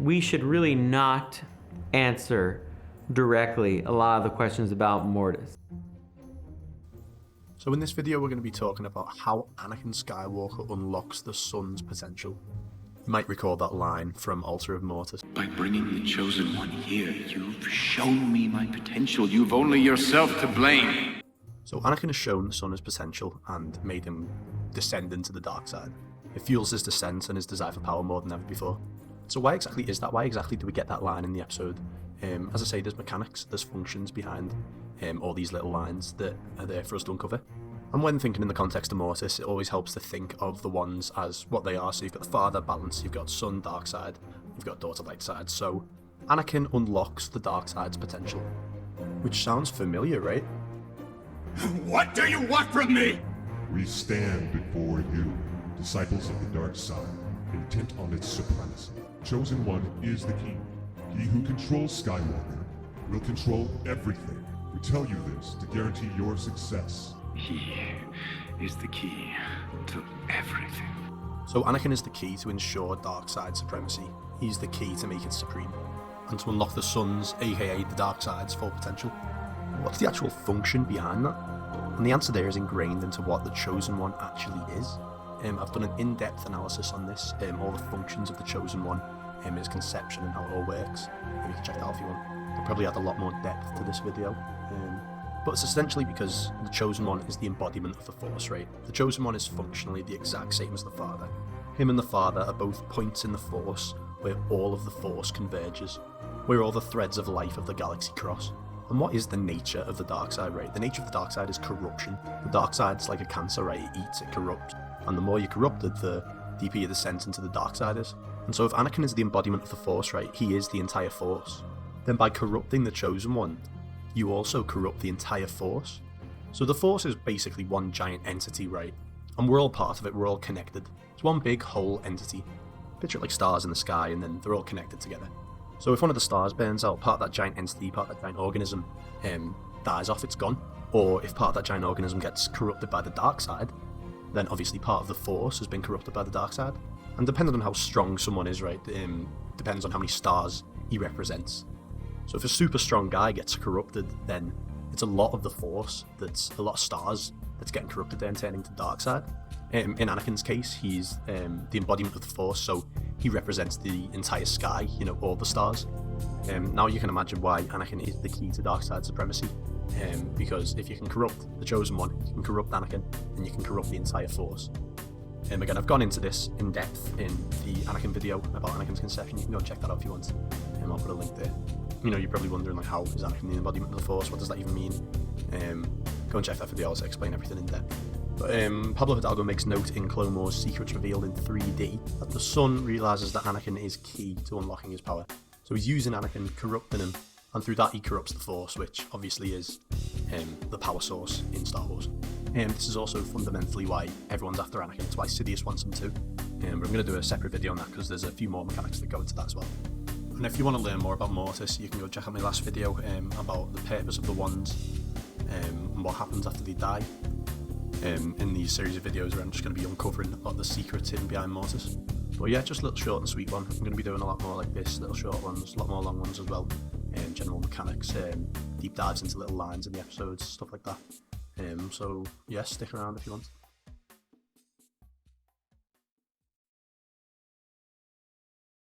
we should really not answer directly a lot of the questions about Mortis. So in this video we're going to be talking about how Anakin Skywalker unlocks the sun's potential. You might recall that line from Altar of Mortis. By bringing the Chosen One here, you've shown me my potential. You've only yourself to blame. So Anakin has shown the sun his potential and made him descend into the dark side. It fuels his descent and his desire for power more than ever before. So why exactly is that? Why exactly do we get that line in the episode? As I say, there's mechanics, there's functions behind all these little lines that are there for us to uncover. And when thinking in the context of Mortis, it always helps to think of the ones as what they are. So you've got the father balance, you've got son dark side, you've got daughter light side. So Anakin unlocks the dark side's potential, which sounds familiar, right? What do you want from me? We stand before you, disciples of the dark side, intent on its supremacy. Chosen One is the key. He who controls Skywalker will control everything. We tell you this to guarantee your success. He is the key to everything. So Anakin is the key to ensure dark side supremacy. He's the key to make it supreme, and to unlock the sun's, aka the dark side's, full potential. What's the actual function behind that? And the answer there is ingrained into what the Chosen One actually is. I've done an in-depth analysis on this, all the functions of the Chosen One, his conception and how it all works. You can check that out if you want. I'll probably add a lot more depth to this video. But it's essentially because the Chosen One is the embodiment of the Force, right? The Chosen One is functionally the exact same as the Father. Him and the Father are both points in the Force where all of the Force converges, where all the threads of life of the galaxy cross. And what is the nature of the dark side, right? The nature of the dark side is corruption. The dark side's like a cancer, right? It eats, it corrupts. And the more you're corrupted, the deeper your descent into the dark side is. And so if Anakin is the embodiment of the Force, right, he is the entire Force. Then by corrupting the Chosen One, you also corrupt the entire Force. So the Force is basically one giant entity, right? And we're all part of it, we're all connected. It's one big whole entity. Picture it like stars in the sky, and then they're all connected together. So if one of the stars burns out, part of that giant entity, part of that giant organism dies off, it's gone. Or if part of that giant organism gets corrupted by the dark side, then obviously part of the Force has been corrupted by the dark side. And depending on how strong someone is, right, depends on how many stars he represents. So if a super strong guy gets corrupted, then it's a lot of the Force, that's a lot of stars that's getting corrupted there and turning to the dark side. In Anakin's case, he's the embodiment of the Force, so he represents the entire sky, you know, all the stars. Now you can imagine why Anakin is the key to dark side supremacy, because if you can corrupt the Chosen One, you can corrupt Anakin, and you can corrupt the entire Force. Again, I've gone into this in depth in the Anakin video about Anakin's conception. You can go check that out if you want. I'll put a link there. You know, you're probably wondering, like, how is Anakin the embodiment of the Force? What does that even mean? Go and check that video. I'll explain everything in depth. But Pablo Hidalgo makes note in Clone Wars Secrets Revealed in 3D that the Son realises that Anakin is key to unlocking his power. So he's using Anakin, corrupting him, and through that he corrupts the Force, which obviously is the power source in Star Wars. This is also fundamentally why everyone's after Anakin. It's why Sidious wants him too. But I'm going to do a separate video on that because there's a few more mechanics that go into that as well. And if you want to learn more about Mortis, you can go check out my last video about the purpose of the wands and what happens after they die. In these series of videos where I'm just going to be uncovering a lot of the secrets hidden behind Mortis. But yeah, just a little short and sweet one. I'm going to be doing a lot more like this, little short ones, a lot more long ones as well. General mechanics, deep dives into little lines in the episodes, stuff like that. So yeah, stick around if you want.